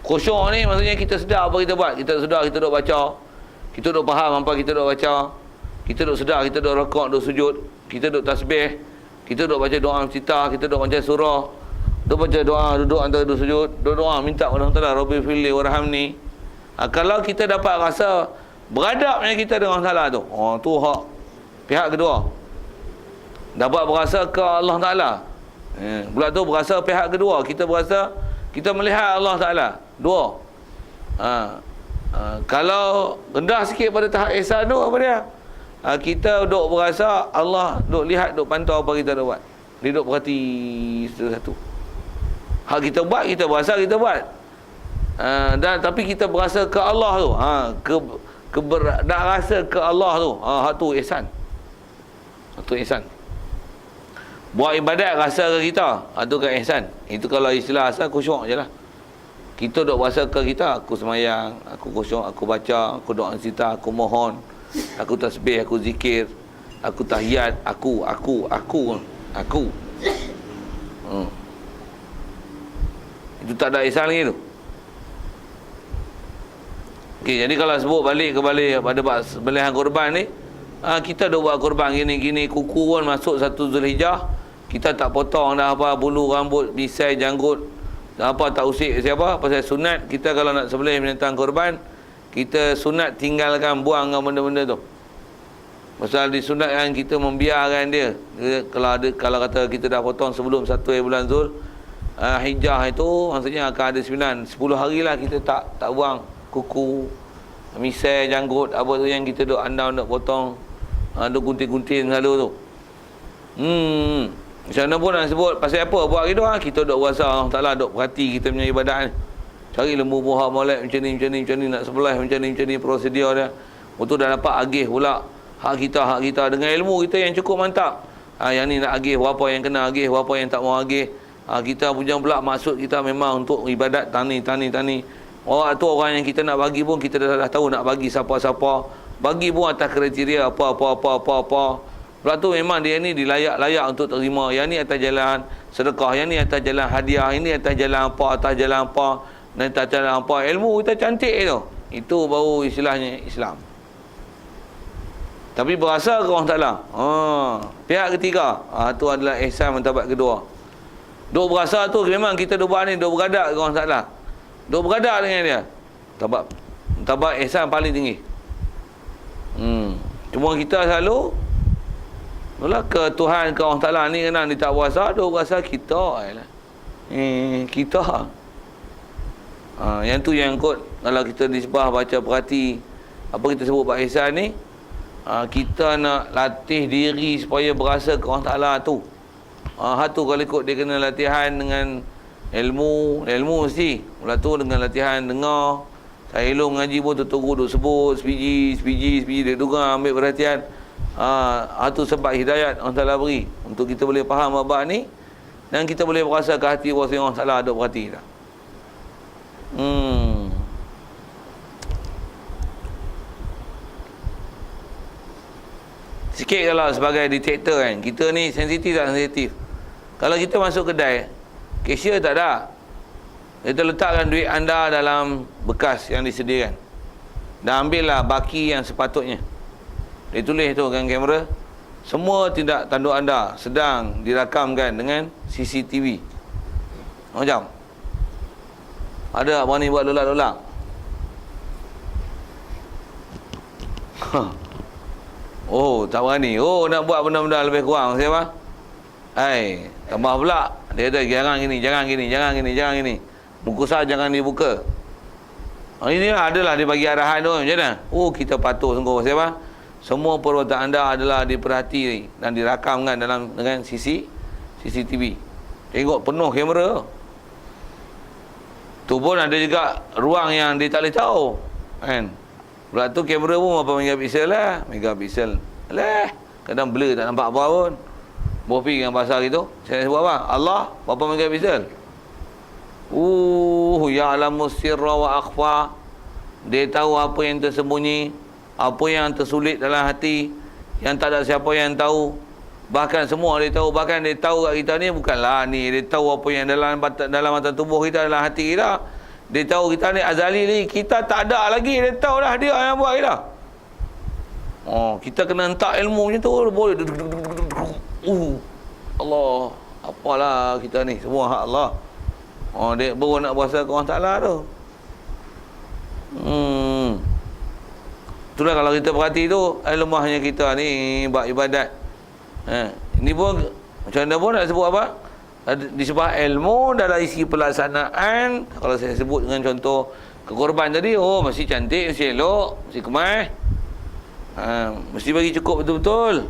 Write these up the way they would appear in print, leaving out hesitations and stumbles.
Khusyuk ni maksudnya kita sedar apa kita buat. Kita sedar kita duk baca. Kita duk faham apa kita duk baca. Kita duk sedar kita duk rakaat, duk sujud. Kita duk tasbih. Kita duk baca doa iftitah, kita duk baca surah. Duk baca doa, duduk antara duk sujud. Duk doa minta kepada Allah Taala, Rabbi firli warhamni. Kalau kita dapat rasa beradabnya kita dengan Allah Taala tu. Tu hak pihak kedua. Dapat berasa ke Allah Taala. Pula tu berasa pihak kedua, kita berasa kita melihat Allah Taala. Dua. Kalau rendah sikit pada tahap ihsan tu apa dia? Kita duk berasa Allah duk lihat, duk pantau apa kita duk buat. Dia duk perhati satu-satu. Hak kita buat, kita berasa kita buat. Dan tapi kita berasa ke Allah tu. Nak rasa ke Allah tu. Hak tu ihsan. Hak tu ihsan. Buat ibadat rasa ke kita. Itu kan ihsan. Itu kalau istilah asal khusyuk je lah. Kita duk rasa ke kita. Aku semayang, aku khusyuk, aku baca, aku doa sita, aku mohon, aku tasbih, aku zikir, aku tahiyat, aku. Itu tak ada ihsan lagi tu. Okey, jadi kalau sebut balik pada sembelihan korban ni, kita dah buat korban gini-gini, kuku pun masuk 1 Zulhijjah, kita tak potong dah apa, bulu rambut, misai, janggut, apa tak usik siapa. Pasal sunat kita kalau nak sembelih binatang korban, kita sunat tinggalkan, buang benda-benda tu. Pasal disunatkan kita membiarkan dia. Kalau kata kita dah potong sebelum 1 bulan Zul Hijjah itu, maksudnya akan ada 10 hari lah kita tak buang kuku, misai, janggut, apa tu yang kita duk andam nak potong, duk gunting-gunting selalu tu. Macam mana pun nak sebut pasal apa buat gitu, kita duk rasa Allah Taala duk perhati kita punya ibadat ni. Cari lembu buah molek macam ni, nak sebelah macam ni prosedur dia. Betul dah dapat agih pula hak kita dengan ilmu kita yang cukup mantap. Yang ni nak agih berapa yang kena agih, berapa yang tak mau agih. Kita punya pula maksud kita memang untuk ibadat tani. Orang tu orang yang kita nak bagi pun kita dah tahu nak bagi siapa-siapa. Bagi pun atas kriteria apa. Pula tu memang dia ni dilayak untuk terima. Yang ni atas jalan sedekah, yang ni atas jalan hadiah, ini atas jalan apa, dan atas jalan apa. Ilmu kita cantik tu. Itu baru istilahnya Islam. Tapi berasa ke Allah Ta'ala? Pihak ketiga, tu adalah ihsan martabat kedua. Duk berasa tu memang kita duk buat ni, duk beradak ke Allah Ta'ala. Duk beradak dengan dia. Martabat ihsan paling tinggi. Cuma kita selalu ke Tuhan, ke Allah Ta'ala ni kena dia tak berasa, duk berasa kita lah. Kita. Yang tu yang kot kalau kita disebah baca perhati apa kita sebut bab ihsan ni, kita nak latih diri supaya berasa ke Allah Ta'ala tu. Hatu kalau ikut dia kena latihan dengan ilmu mesti. Mula tu dengan latihan dengar. Saya elok mengaji pun tertunggu duk sebut sebiji dia dengar, ambil perhatian. Hatu sebab hidayat Allah Ta'ala beri untuk kita boleh faham bab ni dan kita boleh berasa ke hati bahawa Allah Ta'ala ada perhati dah. Sikit kalau sebagai detektor kan, kita ni sensitif tak sensitif. Kalau kita masuk kedai, cashier tak ada, kita letakkan duit anda dalam bekas yang disediakan dan ambillah baki yang sepatutnya. Dia tulis tu dengan kamera, semua tindak tanduk anda sedang dirakamkan dengan CCTV. Macam ada berani buat lolak-lolak. Tak berani. Nak buat benda-benda lebih kurang siapa? Tambah pula. Dia kata jangan gini. Muka sah jangan dibuka. Ini adalah dia bagi arahan tu macam mana? Kita patuh sungguh siapa? Semua perbuatan anda adalah diperhati dan dirakamkan dengan CCTV. Tengok penuh kamera. Tu pun ada juga ruang yang dia tak boleh tahu. Kan? Pula tu kamera pun berapa megapiksel lah. Kadang blur tak nampak apa pun. Bofi dengan bahasa gitu. Saya sebut apa? Allah berapa megapiksel? Ya'lamu sirra wa akhfa. Dia tahu apa yang tersembunyi, apa yang tersulit dalam hati, yang tak ada siapa yang tahu. Bahkan semua dia tahu. Bahkan dia tahu kat kita ni bukanlah ni. Dia tahu apa yang dalam mata tubuh kita, dalam hati kita. Dia tahu kita ni azali ni, kita tak ada lagi, dia tahu dah dia yang buat kita. Kita kena hentak ilmu macam tu boleh. Allah, apalah kita ni, semua hak Allah. Dia baru nak berasa ke orang Ta'ala tu. Itulah kalau kita perhati tu, lemahnya kita ni buat ibadat. Ini pun macam mana pun nak sebut apa? Disebut ilmu dalam isi pelaksanaan. Kalau saya sebut dengan contoh kekorban tadi, mesti cantik, mesti elok, mesti kemas, mesti bagi cukup betul-betul.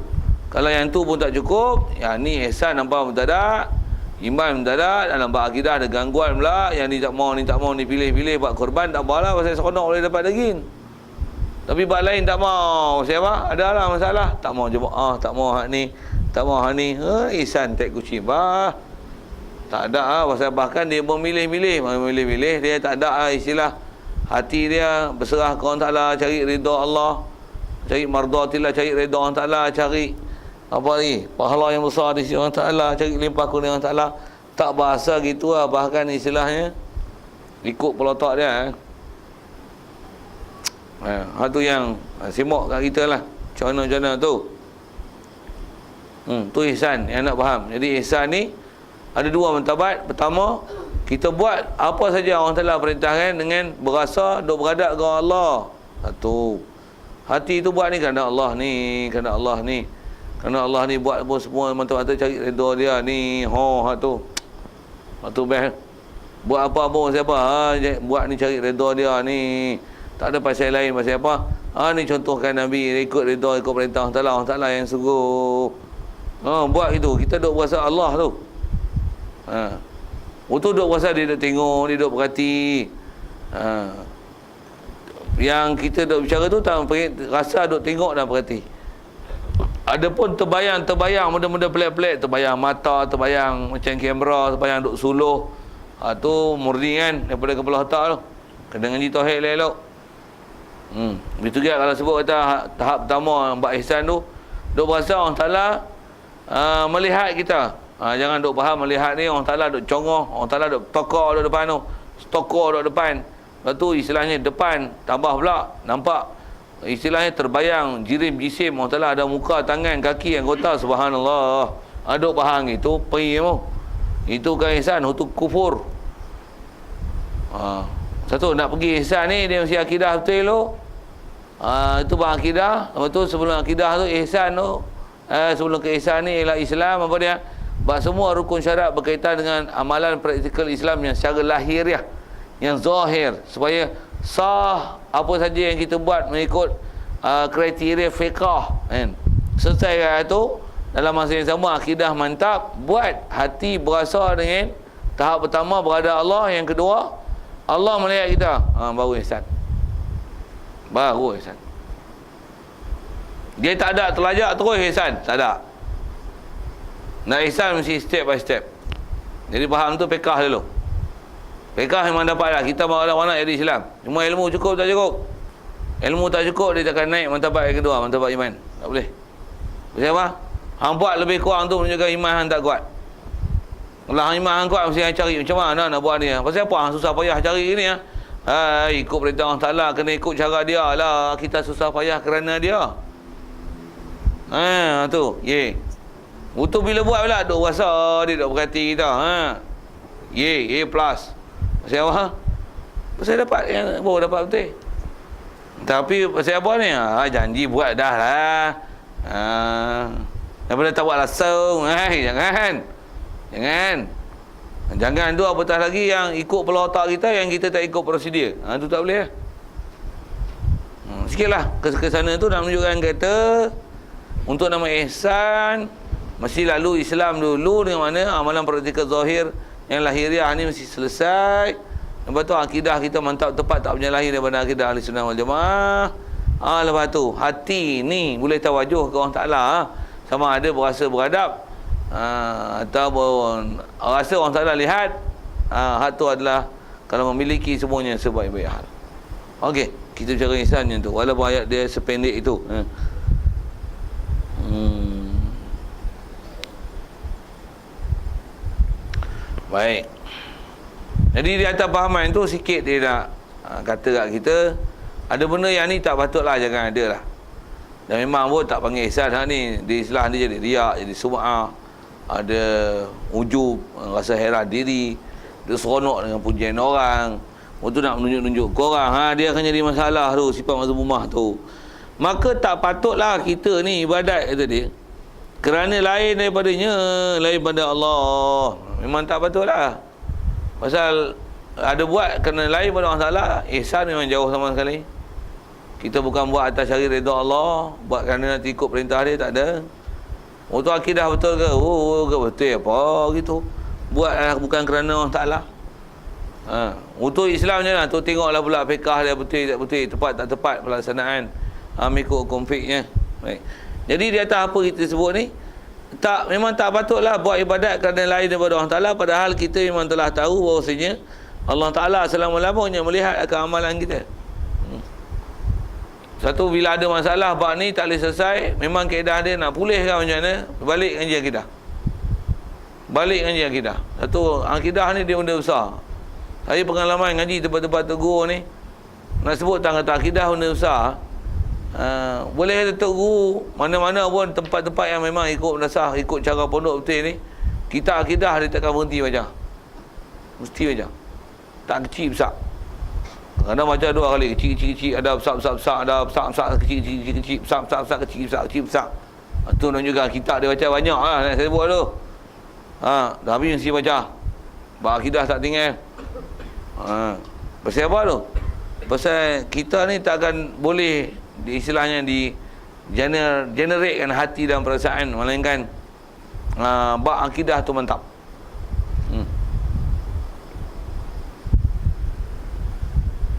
Kalau yang tu pun tak cukup, yang ni ihsan nampak mendadak, iman mendadak, dalam bab akidah ada gangguan pula, yang ni tak mau, ni pilih-pilih buat korban, tak apalah, pasal seronok boleh dapat daging. Tapi bab lain tak mau, siapa? Adalah masalah, tak mau jemaah, tak mau hak ni, tak mau hak ni. Ihsan tak kucing bah. Tak ada pasal bahkan dia memilih-milih, dia tak ada istilah hati dia berserah ke orang Ta'ala, cari redha Allah, cari mardatillah, cari redha Allah Ta'ala, cari apa ni, pahala yang besar di sisi Allah Ta'ala, cari limpah kurnia Allah Ta'ala. Tak bahasa gitu lah, bahkan istilahnya ikut pelotak dia. Tu yang simak kat kita lah, macam mana tu. Tu ihsan yang nak faham. Jadi ihsan ni ada dua martabat. Pertama, kita buat apa saja Allah Ta'ala perintahkan dengan berasa duk beradab dengan Allah. Satu, hati tu buat ni kerana Allah ni, kerana Allah ni, kerana Allah ni buat pun semua mata-mata cari redha dia ni. Tu best. Buat apa pun siapa, buat ni cari redha dia ni. Tak ada pasal lain, pasal apa? Ni contohkan Nabi, ikut redha, ikut perintah Allah Ta'ala yang sungguh. Buat itu, kita duk berasa Allah tu. Waktu duk puasa dia duk tengok, dia duk perhati. Yang kita duk bicara tu tak rasa duk tengok dan perhati. Ada pun terbayang benda-benda pelik-pelik, terbayang mata, terbayang macam kamera, terbayang duk suluh. Tu murni kan daripada kepala otak tu. Kena ngaji tauhid elok. Begitu juga kalau sebut kata tahap pertama bab ihsan tu, duk berasa Allah Ta'ala melihat kita. Jangan duk faham melihat ni orang Ta'ala duk congong, orang Ta'ala duk tokor duk depan tu, stokor duk depan. Lepas tu istilahnya depan tambah pula nampak istilahnya terbayang jisim Allah Ta'ala ada muka, tangan, kaki, anggota, subhanallah. Duk faham itu pergi mu. Itu kan ihsan, itu kufur. Satu nak pergi ihsan ni dia mesti akidah betul tu. Itu bang akidah. Lepas tu sebelum akidah tu ihsan tu, sebelum ke ihsan ni ialah Islam apa dia? Semua rukun syarat berkaitan dengan amalan praktikal Islam yang secara lahiriah, yang zahir, supaya sah apa saja yang kita buat mengikut kriteria fiqah kan. Selesai itu dalam masa yang sama akidah mantap, buat hati berasa dengan tahap pertama berada Allah, yang kedua Allah melihat kita, baru ihsan. Dia tak ada terlajak terus ihsan, tak ada. Nak ihsan mesti step by step. Jadi faham tu fiqah dulu. Fiqah memang dapat lah. Kita mana jadi Islam. Cuma ilmu cukup tak cukup. Ilmu tak cukup, dia takkan naik martabat yang kedua, martabat iman. Tak boleh. Pasal apa? Hang buat lebih kurang tu menunjukkan iman hang tak kuat. Kalau hang iman hang kuat, mesti hang cari macam mana nak buat ni. Pasal apa hang susah payah cari ni ya? Ikut perintah Allah Ta'ala, kena ikut cara dia lah. Kita susah payah kerana dia. Tu. Betul bila buat pula duk rasa dia duk berhati kita. A plus. Pasal apa? Pasal dapat yang baru dapat betul. Tapi pasal apa ni? Janji buat dah lah. Daripada tak buat langsung. Jangan tu apatah lagi yang ikut kepala otak kita, yang kita tak ikut prosedur. Tu tak boleh. Sikitlah ke sana tu nak menunjukkan kata untuk nama ihsan mesti lalu Islam dulu, dengan mana amalan praktikal zahir yang lahiriah ni mesti selesai. Lepas tu akidah kita mantap tepat, tak menyalahi daripada akidah Ahli Sunnah wal Jamaah. Lepas tu hati ni boleh tawajuh ke Allah Ta'ala, sama ada berasa beradab ataupun rasa Allah Ta'ala lihat. Hak tu adalah kalau memiliki semuanya sebaik-baik hal. Okey, kita bicara ihsan tu walaupun ayat dia sependek itu. Baik. Jadi di atas pahaman tu sikit dia nak kata kat kita, ada benda yang ni tak patutlah, jangan ada lah. Dan memang pun tak panggil ihsan ni. Di Islam dia jadi riak, jadi sum'ah, ada ujub, rasa heran diri, dia seronok dengan pujian orang. Waktu nak menunjuk-nunjuk korang, dia akan jadi masalah tu, sifat mazmumah tu. Maka tak patutlah kita ni ibadat, kata dia, kerana lain daripadanya, lain pada Allah. Memang tak patutlah. Pasal ada buat kerana lain pada Allah Ta'ala, ihsan memang jauh sama sekali. Kita bukan buat atas cari redha Allah, buat kerana nak ikut perintah dia, tak ada. Waktu akidah betul ke? Betul apa gitu. Buat bukan kerana Allah Ta'ala. Untuk Islam je lah, tu tengoklah pula fiqah dia betul tak betul, tepat tak tepat pelaksanaan, mengikut hukum fiqhnya. Baik. Jadi di atas apa kita sebut ni, memang tak patutlah buat ibadat kerana lain daripada Allah Ta'ala, padahal kita memang telah tahu bahawasanya Allah Ta'ala selama-lamanya melihat akan amalan kita. Satu, bila ada masalah bab ni tak boleh selesai, memang kaedah dia nak pulihkan macam mana, balik ngaji akidah. Balik ngaji akidah. Satu, akidah ni dia benda besar. Saya pengalaman ngaji tempat-tempat tegur ni, nak sebut tentang akidah benda besar. Boleh kata Tok Guru, mana-mana pun tempat-tempat yang memang ikut dasar, ikut cara pondok betul ni, kita akidah dia takkan berhenti baca. Mesti baca. Tak kecil besar. Kadang baca dua kali, kecil, ada besar, ada besar, kecil, besar, kecil, besar. Itu juga kitab dia baca banyak lah, saya buat tu. Tapi mesti baca. Bab akidah tak tinggal. Pasal apa tu? Pasal kita ni takkan boleh istilahnya di generatekan hati dan perasaan, melainkan bab akidah tu mantap.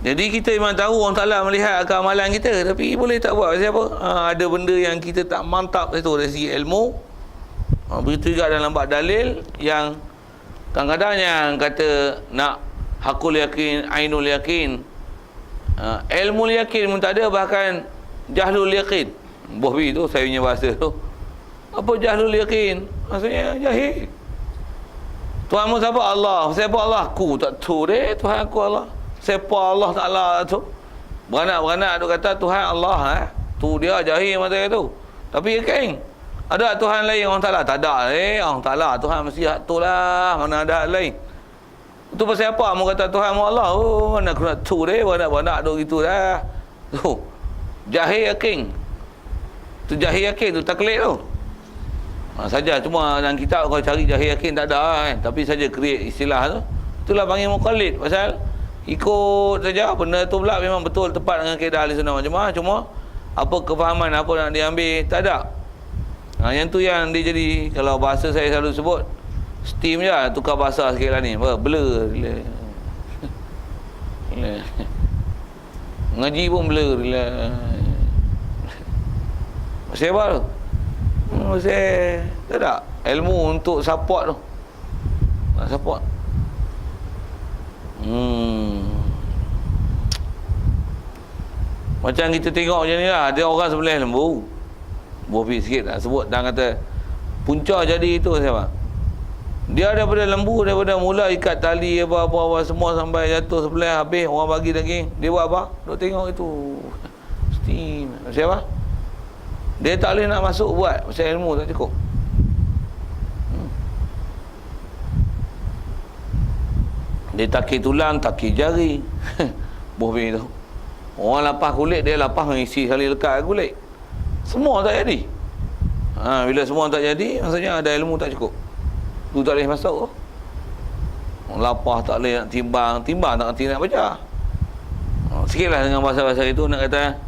Jadi kita memang tahu Allah Ta'ala melihat akan amalan kita, tapi boleh tak buat. Pasal apa? Ada benda yang kita tak mantap itu dari segi ilmu. Begitu juga dalam bab dalil, yang kadang-kadang yang kata nak hakul yakin, ainul yakin, ilmu yakin pun tak ada, bahkan jahlul yakin. Bohbi tu saya punya bahasa tu. Apa jahlul yakin? Maksudnya jahil. Tuhanmu siapa? Allah. Siapa Allah? Aku tak tahu deh Tuhan aku Allah. Siapa Allah Ta'ala tu? Beranak-beranak tu kata Tuhan Allah. Tu dia jahil masa tu. Tapi yakin ada Tuhan lain Allah Ta'ala? Tak ada. Allah Ta'ala Tuhan mesti tu lah. Mana ada lain? Itu pasal apa? Mu kata Tuhan mu Allah. Mana aku nak tu deh. Beranak-beranak tu gitu dah. Tu jahil yakin. Tu jahil yakin tu taklid tu. Saja cuma dalam kitab kalau cari jahil yakin tak ada tapi saja create istilah tu. Itulah panggil muqallid, pasal ikut saja benda tu pula memang betul tepat dengan kaedah ahli sunnah wal jamaah, cuma apa kefahaman apa nak diambil tak ada. Yang tu yang dia jadi, kalau bahasa saya selalu sebut steam je, tukar bahasa sikit lah ni, blur ngaji pun blur pasal apa tu? Pasal tak ada ilmu untuk support tu, nak support. Macam kita tengok macam ni lah, ada orang sebelah lembu bofi sikit lah sebut, dan kata punca jadi itu siapa? Dia daripada lembu, daripada mula ikat tali apa-apa semua sampai jatuh sebelah, habis orang bagi daging, dia buat apa? Duk tengok itu steam. Siapa? Dia tak boleh nak masuk buat, pasal ilmu tak cukup. Dia takir tulang, takir jari. Bohbi tu. Orang lapah kulit, dia lapah mengisi sekali lekat kulit. Semua tak jadi. Bila semua tak jadi, maksudnya ada ilmu tak cukup. Tu tak boleh masuk. Orang lapah tak boleh nak timbang tak kerti nak baca. Sikitlah dengan bahasa-bahasa itu nak kata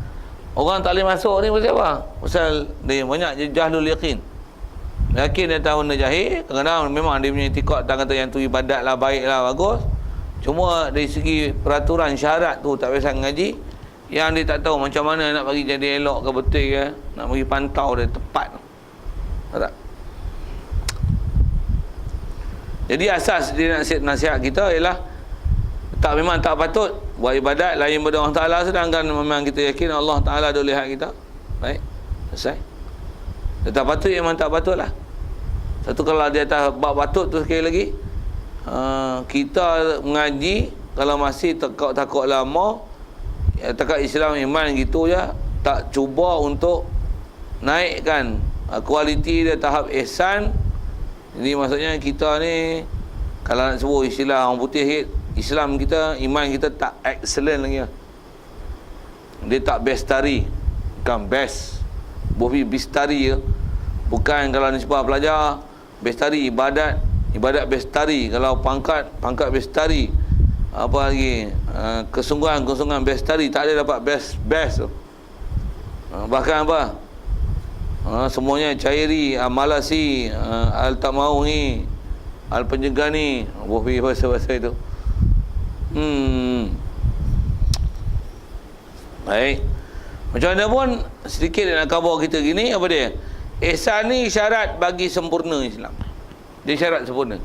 orang tak boleh masuk ni pasal apa? Pasal dia banyak jahlul yakin. Yakin dia tahu benda jahil. Kadang-kadang memang dia punya itikad tak kata yang tu ibadat lah, baik lah, bagus. Cuma dari segi peraturan syarat tu tak biasa ngaji, yang dia tak tahu macam mana nak bagi jadi elok ke betul ke, nak bagi pantau dia tepat. Tak? Jadi asas dia nasihat kita ialah memang tak patut buat ibadat lain pada Allah Ta'ala, sedangkan memang kita yakin Allah Ta'ala ada lihat kita. Baik, selesai. Tak patut, memang tak patut lah. Satu, kalau dia atas bab patut tu sekali lagi, kita mengaji kalau masih takut lama, takat Islam iman gitu je, tak cuba untuk naikkan kualiti dia tahap ihsan. Jadi maksudnya kita ni kalau nak sebut istilah orang putih, Islam kita, iman kita tak excellent lagi lah. Dia tak bestari, bukan best, bestari je. Bukan kalau nisbah pelajar bestari, ibadat bestari, kalau pangkat bestari, apa lagi, kesungguhan bestari, tak ada dapat best tu. Bahkan apa, semuanya cairi, malasi, al tak mau ni, al penjaga ni, bahasa itu. Baik. Macam mana pun sedikit nak khabar kita gini, apa dia? Ihsan ni syarat bagi sempurna Islam. Dia syarat sempurna.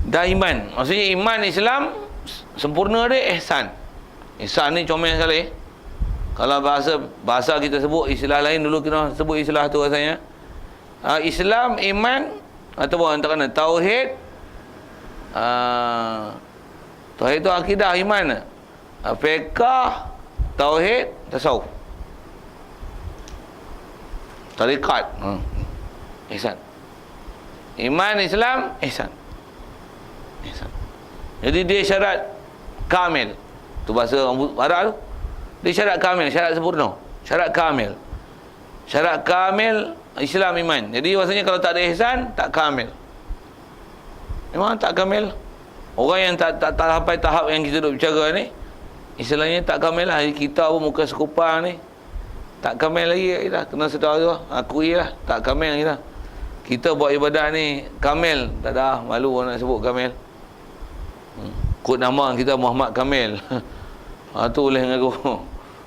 Dan iman. Maksudnya iman Islam sempurna dia ihsan. Ihsan ni comel sekali. Kalau bahasa kita sebut istilah lain, dulu kita sebut istilah tu rasanya. Islam, iman, ataupun katakan tauhid. Tauhid tu akidah, iman. Fiqh, tauhid, tasawuf, tarikat, ihsan. Iman, Islam, ihsan. Jadi dia syarat kamil. Tu bahasa orang Arab tu. Dia syarat kamil, syarat sempurna, syarat kamil. Syarat kamil Islam, iman. Jadi maksudnya kalau tak ada ihsan, tak kamil. Memang tak kamil. Orang yang tak sampai tahap yang kita duk bicara ni, istilahnya tak kamil lah. Kita pun muka sekupang ni tak kamil lagi dah. Kena sedar tu, akui lah, tak kamil lagi dah. Kita buat ibadat ni kamil, tak dah, malu orang nak sebut kamil. Kod nama kita Muhammad Kamil. Tu boleh mengaku.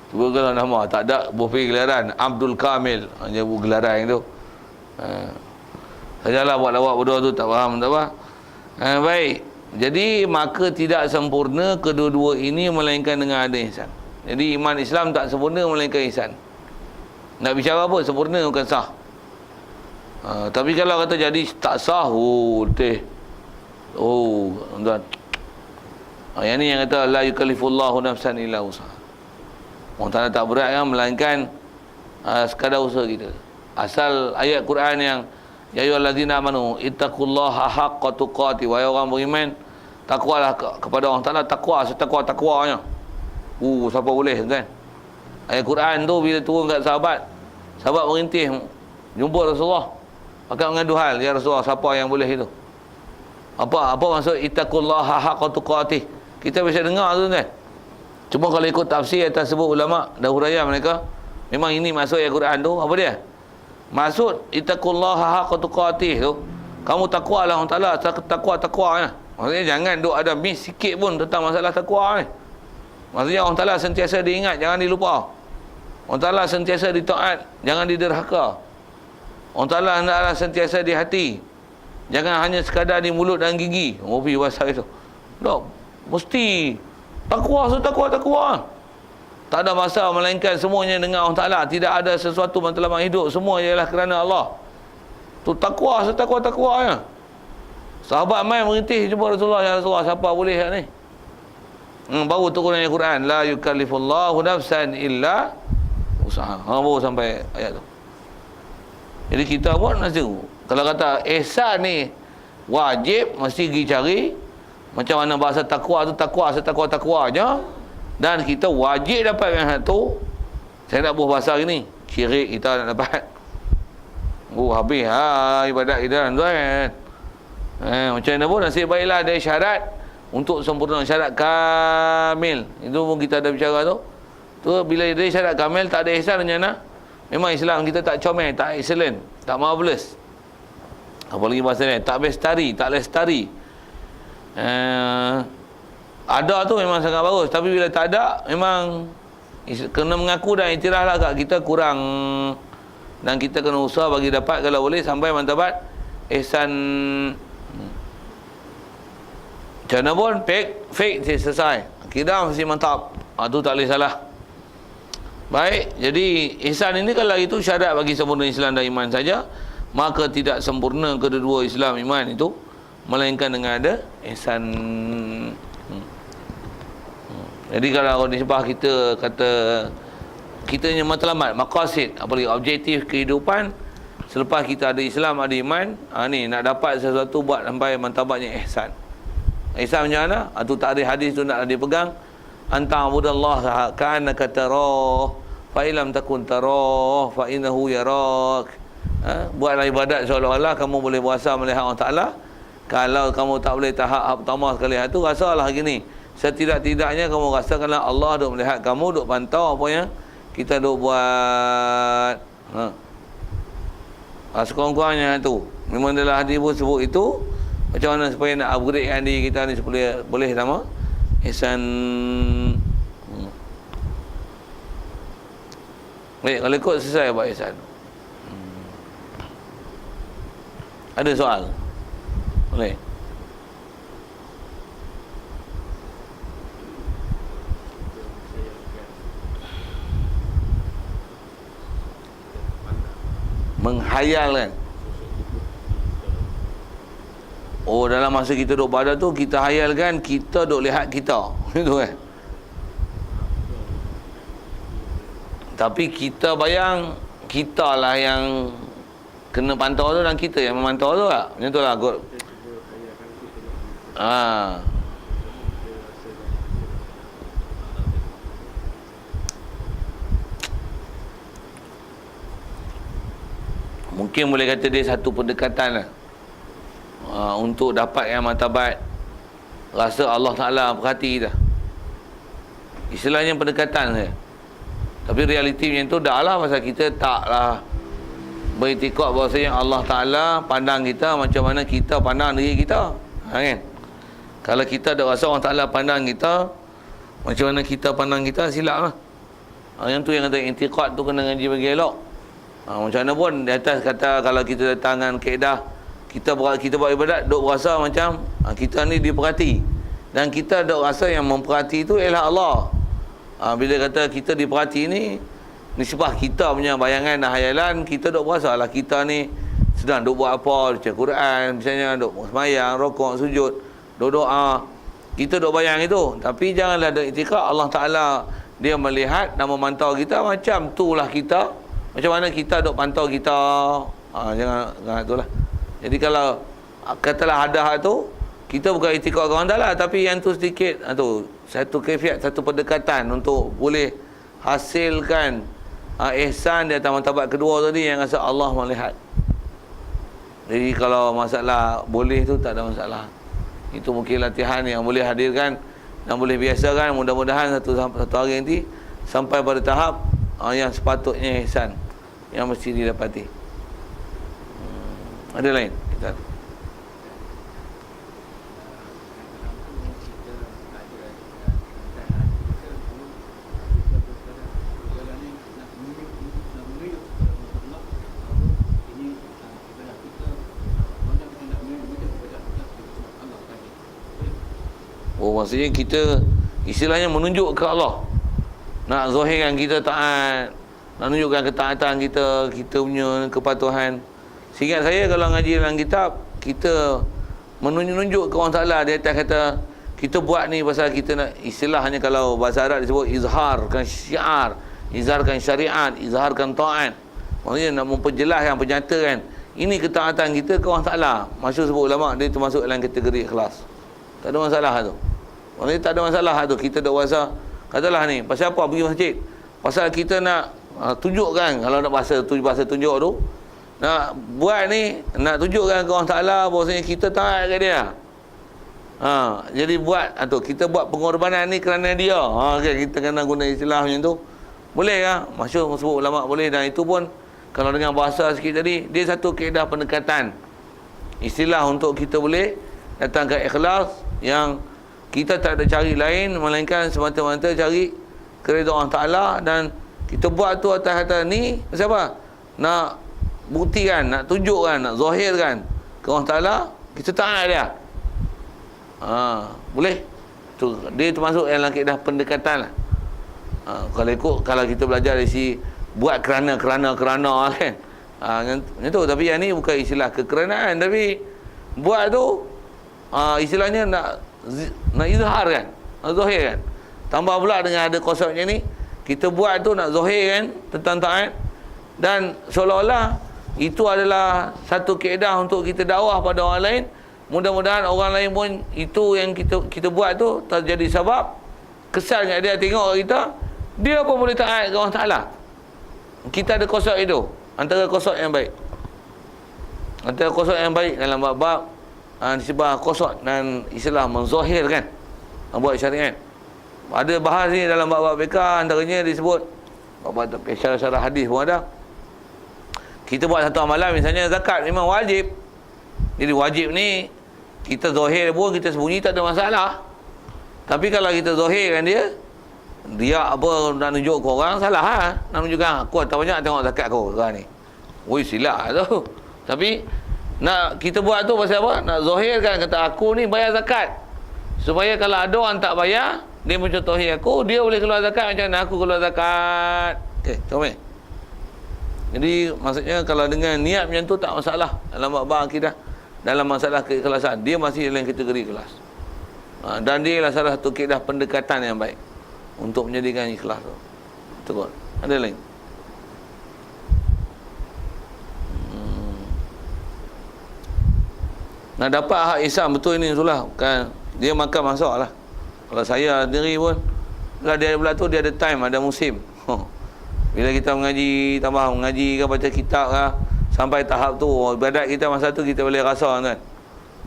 Cuba kalau nama tak ada, boleh gelaran Abdul Kamil, hanya buat gelaran tu. Sajalah buat lawak berdua tu, tak faham, tak apa. Baik. Jadi maka tidak sempurna kedua-dua ini melainkan dengan ada ihsan. Jadi iman Islam tak sempurna melainkan ihsan. Nak bicara apa? Sempurna bukan sah. Tapi kalau kata jadi tak sah, tuan. Yang ni yang kata la yukallifullahu nafsan illa usaha. Allah Ta'ala tak berat kan, melainkan sekadar usaha kita. Asal ayat Quran yang ya ayyuhallazina amanu ittaqullaha haqqa tuqatih, wahai orang beriman, takwalah kepada Allah Ta'ala, takwa setakwa-takwanya. Siapa boleh kan? Ayat Quran tu bila turun kat sahabat merintih jumpa Rasulullah, akan mengadu hal, ya Rasulullah, siapa yang boleh itu? Apa maksud ittaqullaha haqqa tuqatih? Kita bisa dengar tu kan. Cuma kalau ikut tafsir atas sebut ulama dan huraian mereka, memang ini maksud ayat Quran tu. Apa dia? Maksud ittaqullaha haqqa tuqatih tu, kamu takwalah Allah Ta'ala, takwa ya. Maksudnya jangan duk ada miss sikit pun tentang masalah takwa ni. Maksudnya Allah Ta'ala sentiasa diingat, jangan dilupa. Allah Ta'ala sentiasa ditaat, jangan diderhaka. Allah Ta'ala hendaklah sentiasa di hati, jangan hanya sekadar di mulut dan gigi. Pergi bahasa itu. Tak, mesti takwa. Tak ada masa melainkan semuanya dengan Allah Ta'ala. Tidak ada sesuatu matlamat hidup, semua ialah kerana Allah. Tu takwa ya. Sahabat mai merintih jumpa Rasulullah, ya Rasulullah, siapa boleh ni? Baru turun ayat Quran, la yukallifullahu nafsan illa usaha. Baru sampai ayat tu. Jadi kita pun nasiru. Kalau kata ihsan ni wajib, mesti pergi cari macam mana bahasa takwa tu, takwa je. Dan kita wajib dapat yang satu. Saya nak buat bahasa gini, syirik kita nak dapat. Habis ibadat kita tuan. Macam mana pun nasib baiklah ada syarat untuk sempurna, syarat kamil. Itu pun kita ada bicara tu. Tu bila ada syarat kamil, tak ada ihsan macam mana? Memang Islam kita tak comel, tak excellent, tak marvelous. Apalagi bahasa ni, tak bestari, tak lestari. Ada tu memang sangat bagus, tapi bila tak ada, memang kena mengaku dan iktiraf lah kat kita kurang. Dan kita kena usaha bagi dapat kalau boleh sampai martabat ihsan. Macam mana pun fake selesai, akidah mesti mantap. Tu tak boleh salah. Baik, jadi ihsan ini kalau itu syarat bagi sempurna Islam dan iman saja. maka tidak sempurna kedua-dua Islam iman itu melainkan dengan ada ihsan. Jadi kalau nisbah kita kata kita hanya matlamat, maqasid, apalagi objektif kehidupan, selepas kita ada Islam, ada iman, ni nak dapat sesuatu buat sampai martabatnya ihsan. Ihsan macam mana? Tu tak ada hadis tu nak dipegang. Anta abudallah ka'annaka tarah, fa illam takun tarah fa innahu yarak. Buatlah ibadat seolah-olah kamu boleh puasa melihat Allah Taala. Kalau kamu tak boleh tahap pertama sekali tu, rasalah gini. Setidak-tidaknya kamu rasakanlah Allah duk melihat kamu, duk pantau apa yang kita duk buat. Sekurang-kurangnya tu. Memang dalam hadis pun sebut itu. Macam mana supaya nak upgradekan diri kita ni supaya boleh nama ihsan. Baik, kalau ikut selesai buat ihsan. Ada soal? Boleh? Menghayalkan. Oh, dalam masa kita duduk badan tu, kita hayalkan kita duduk lihat kita. Itu kan? Tapi kita bayang kita lah yang kena pantau tu dan kita yang memantau tu lah. Macam tu lah kot. Mungkin boleh kata dia satu pendekatan lah. Untuk dapat yang martabat rasa Allah Ta'ala perhati kita. Istilahnya pendekatan saja. Tapi realiti macam tu dah lah, pasal kita taklah beriktikad bahawasanya Allah Ta'ala pandang kita macam mana kita pandang diri kita. Kan? Kalau kita dah rasa Allah Ta'ala pandang kita macam mana kita pandang kita, silap lah. Yang tu yang kata iktikad tu kena ngaji bagi elok. Macam mana pun di atas kata kalau kita datang dengan kaedah kita buat ibadat duk rasa macam kita ni diperhati, dan kita duk rasa yang memperhati tu ialah Allah. Bila kata kita diperhati ni nisbah kita punya bayangan dan hayalan, kita duk rasa lah kita ni sedang duk buat apa, baca Quran misalnya, duk sembahyang, rokok, sujud, duk doa, kita duk bayang itu. Tapi janganlah ada iktikad Allah Ta'ala dia melihat dan memantau kita macam itulah kita. Macam mana kita duk pantau kita, jangan itulah. Jadi kalau katalah hadah tu, kita bukan iktikad orang Ta'ala, tapi yang tu sedikit tu satu kaifiat, satu pendekatan untuk boleh hasilkan ihsan di atas martabat kedua tadi yang rasa Allah melihat. Jadi kalau masalah boleh tu tak ada masalah. Itu mungkin latihan yang boleh hadirkan dan boleh biasakan. Mudah-mudahan satu hari nanti sampai pada tahap yang sepatutnya ihsan yang mesti didapati. Ada lain? Kita maksudnya kita istilahnya menunjuk ke Allah, nak zahirkan kita taat, nak menunjukkan ketaatan kita, kita punya kepatuhan. Seingat saya kalau ngaji dalam kitab, kita menunjuk ke Allah Ta'ala. Dia kata kita buat ni pasal kita nak, istilahnya kalau bahasa Arab disebut izharkan syiar, izharkan syariat, izharkan taat. Maksudnya nak memperjelaskan, penyatakan ini ketaatan kita ke Allah Ta'ala. Masyhur sebut ulama, dia termasuk dalam kategori ikhlas. Tak ada masalah tu. Maksudnya tak ada masalah tu. Kita dah rasa, katalah ni, pasal apa pergi masjid? Pasal kita nak tunjukkan, kalau nak bahasa tunjuk tu, nak buat ni, nak tunjukkan ke Allah Ta'ala bahawasanya kita taat ke dia. Jadi buat kita buat pengorbanan ni kerana dia. Okay, kita kena guna istilah macam tu. Boleh ke? Masyhur sebut ulama boleh. Dan itu pun kalau dengan bahasa sikit tadi, dia satu kaedah pendekatan, istilah untuk kita boleh datang ke ikhlas yang kita tak ada cari lain melainkan semata-mata cari keridhaan Allah Ta'ala. Dan kita buat tu atas kata ni siapa? Nak buktikan, nak tunjukkan, nak zahirkan ke Allah Ta'ala kita taat dia. Boleh tu, dia termasuk dalam kaedah pendekatan lah. Kalau ikut, kalau kita belajar dari si buat kerana kan, Macam tu. Tapi yang ni bukan istilah kekeranaan, tapi buat tu istilahnya nak izhar kan, nak zahir kan. Tambah pula dengan ada konsep macam ni, kita buat tu nak zahir kan tentang taat, dan seolah-olah itu adalah satu kaedah untuk kita dakwah pada orang lain. Mudah-mudahan orang lain pun itu yang kita buat tu terjadi sebab kesan kat dia, tengok kita, dia pun boleh taat ke Allah Ta'ala. Kita ada konsep itu, antara konsep yang baik. Antara konsep yang baik dalam bab disebut konsep dan istilah menzahirkan buat syariat. Ada bahas ni dalam bab-bab fiqh, antaranya disebut bab syarah hadis pun ada. Kita buat satu amalan, misalnya zakat memang wajib. Jadi wajib ni kita zahir pun, kita sembunyi tak ada masalah. Tapi kalau kita zahirkan dia apa nak tunjuk ke orang, salah ha? Nak tunjukkan aku tak banyak tengok zakat kau sekarang ni. Oi, silap tu. Tapi nak kita buat tu pasal apa? Nak zahirkan, kata aku ni bayar zakat. Supaya kalau ada orang tak bayar, dia mencontohi aku, dia boleh keluar zakat macam mana aku keluar zakat. Okey, comel. Jadi maksudnya kalau dengan niat macam tu tak masalah dalam bab akidah. Dalam masalah keikhlasan, dia masih dalam kategori ikhlas. Dan dia adalah salah satu kaedah pendekatan yang baik untuk menjadikan ikhlas tu. Betul. Ada lain? Nak dapat hak ihsan betul ini itulah, bukan dia makan masak lah. Kalau saya sendiri pun, kalau dia belah tu dia ada time, ada musim. Bila kita mengaji, tambah mengaji ke, baca kitab ke, sampai tahap tu ibadat kita masa tu kita boleh rasa kan.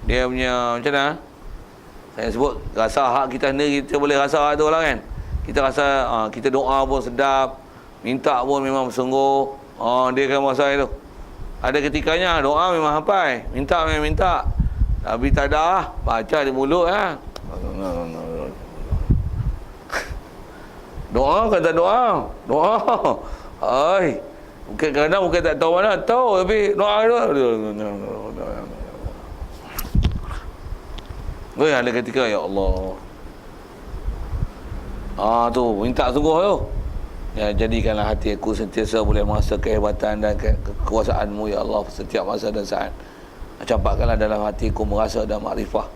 Dia punya macam mana? Saya sebut rasa hak kita sendiri, kita boleh rasa tu lah kan. Kita rasa kita doa pun sedap, minta pun memang bersungguh. Dia akan rasa itu. Ada ketikanya doa memang hafal, minta memang minta. Tapi tak ada baca di mulut lah. Doa kata doa. Ai. Bukan kadang bukan tak tahu mana, tahu tapi doa tu. Weh, ada ketika ya Allah. Tu minta sungguh tu. Ya, jadikanlah hati aku sentiasa boleh merasa kehebatan dan kekuasaan-Mu ya Allah setiap masa dan saat. Campakkanlah dalam hatiku merasa dan makrifah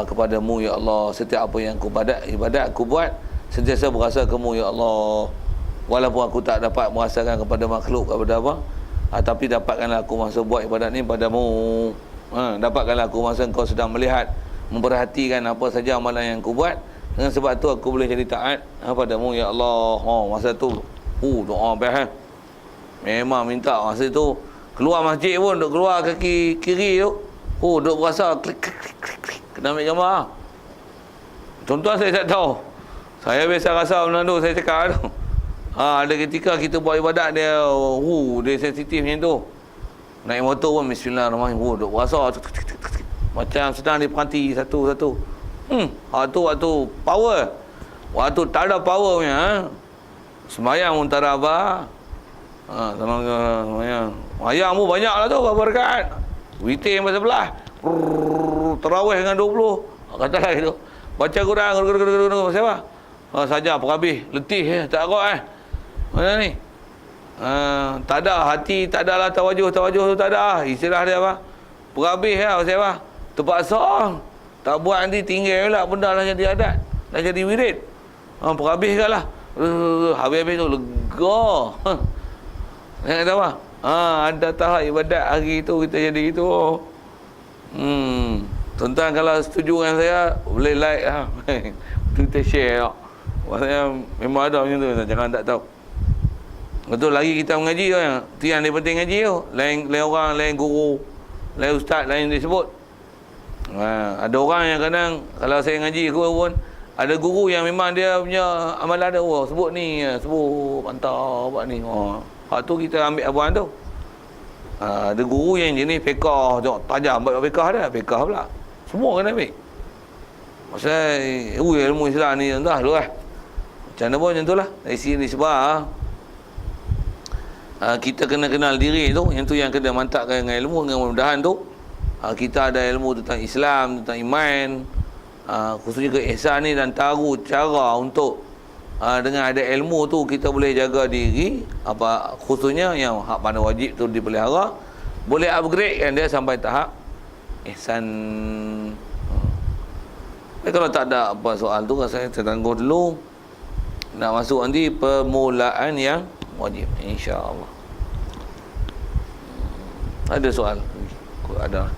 kepadamu ya Allah. Setiap apa yang ibadat aku buat, sentiasa berasa kamu ya Allah. Walaupun aku tak dapat merasakan kepada makhluk, kepada apa, tapi dapatkanlah aku masa buat ibadat ni padamu. Dapatkanlah aku masa engkau sedang melihat, memperhatikan apa saja amalan yang aku buat. Dengan sebab tu aku boleh jadi taat padamu ya Allah. Masa tu doa best. Memang minta masa tu. Keluar masjid pun duk keluar kaki kiri tu. Duk berasa klik kena ambil gambar. Tuan-tuan saya tak tahu. Saya biasa rasa benda tu, saya cakap tu. Ada ketika kita buat ibadat dia sensitif macam tu. Naik motor pun bismillahirrahmanirrahim. Duk berasa macam sedang diperanti satu-satu. Waktu power. Waktu tak ada power punya. Sembahyang pun tak ada apa. Sembahyang. Sembahyang pun banyak lah tu, berapa rakaat. Witir yang sebelah. Tarawih dengan 20. Kata lah itu. Baca Quran, macam apa? Saja, perhabis. Letih tak agak Mana ni? Tak ada hati, tak ada lah tawajuh tu tak ada. Istilah dia apa? Perhabis macam apa? Terpaksa. Tak buat nanti tinggal lah benda dah jadi adat. Dah jadi wirid. Perhabis kan lah. Habis-habis tu lega. Nak kata apa? Ada tahap ibadat hari tu kita jadi gitu. Tuan-tuan kalau setuju dengan saya, boleh like lah. Tu kita share lah. Maksudnya memang ada macam tu. Jangan tak tahu. Betul lagi kita mengaji tu yang. Tu yang dia penting ngaji tu. Lain orang, lain guru, lain ustaz, lain disebut. Ada orang yang kadang kalau saya ngaji aku pun ada guru yang memang dia punya amalan dia sebut ni, sebut mantap buat ni. Hak tu kita ambil abuan tu. Ada guru yang jenis fiqh, tajam buat fiqh dah, fiqh pula. Semua kena ambil. Pasal ilmu Islam ni entah dulu lah. Macam mana pun macam tu lah. Dari sini sebab kita kena kenal diri tu. Yang tu yang kena mantapkan dengan ilmu. Dengan mudah-mudahan tu kita ada ilmu tentang Islam, tentang iman, khususnya ke ihsan ni, dan tahu cara untuk dengan ada ilmu tu kita boleh jaga diri, apa khususnya yang hak mana wajib tu dipelihara, boleh upgrade kan dia sampai tahap ihsan. Kalau tak ada apa soal tu, saya tangguh dulu. Nak masuk nanti permulaan yang wajib, insya-Allah. Ada soal? Ada.